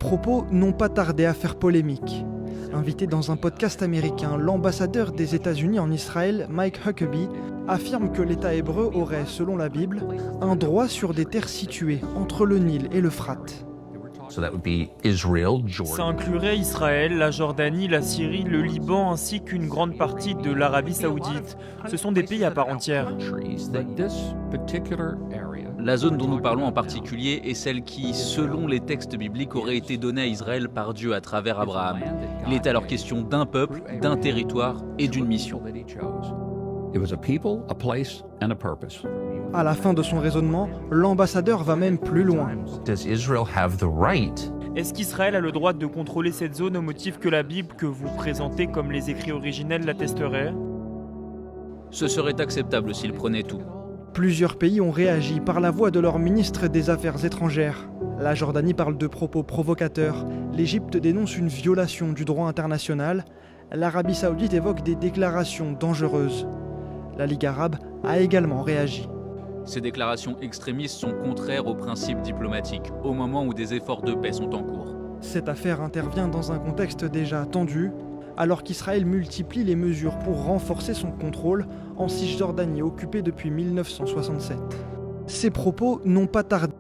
Propos n'ont pas tardé à faire polémique. Invité dans un podcast américain, l'ambassadeur des États-Unis en Israël, Mike Huckabee, affirme que l'État hébreu aurait, selon la Bible, un droit sur des terres situées entre le Nil et l'Euphrate. Ça inclurait Israël, la Jordanie, la Syrie, le Liban ainsi qu'une grande partie de l'Arabie Saoudite. Ce sont des pays à part entière. La zone dont nous parlons en particulier est celle qui, selon les textes bibliques, aurait été donnée à Israël par Dieu à travers Abraham. Il est alors question d'un peuple, d'un territoire et d'une mission. À la fin de son raisonnement, l'ambassadeur va même plus loin. Est-ce qu'Israël a le droit de contrôler cette zone au motif que la Bible que vous présentez comme les écrits originels l'attesterait ? Ce serait acceptable s'il prenait tout. Plusieurs pays ont réagi par la voix de leur ministre des Affaires étrangères. La Jordanie parle de propos provocateurs, l'Égypte dénonce une violation du droit international, l'Arabie Saoudite évoque des déclarations dangereuses. La Ligue arabe a également réagi. Ces déclarations extrémistes sont contraires aux principes diplomatiques, au moment où des efforts de paix sont en cours. Cette affaire intervient dans un contexte déjà tendu, alors qu'Israël multiplie les mesures pour renforcer son contrôle en Cisjordanie occupée depuis 1967. Ces propos n'ont pas tardé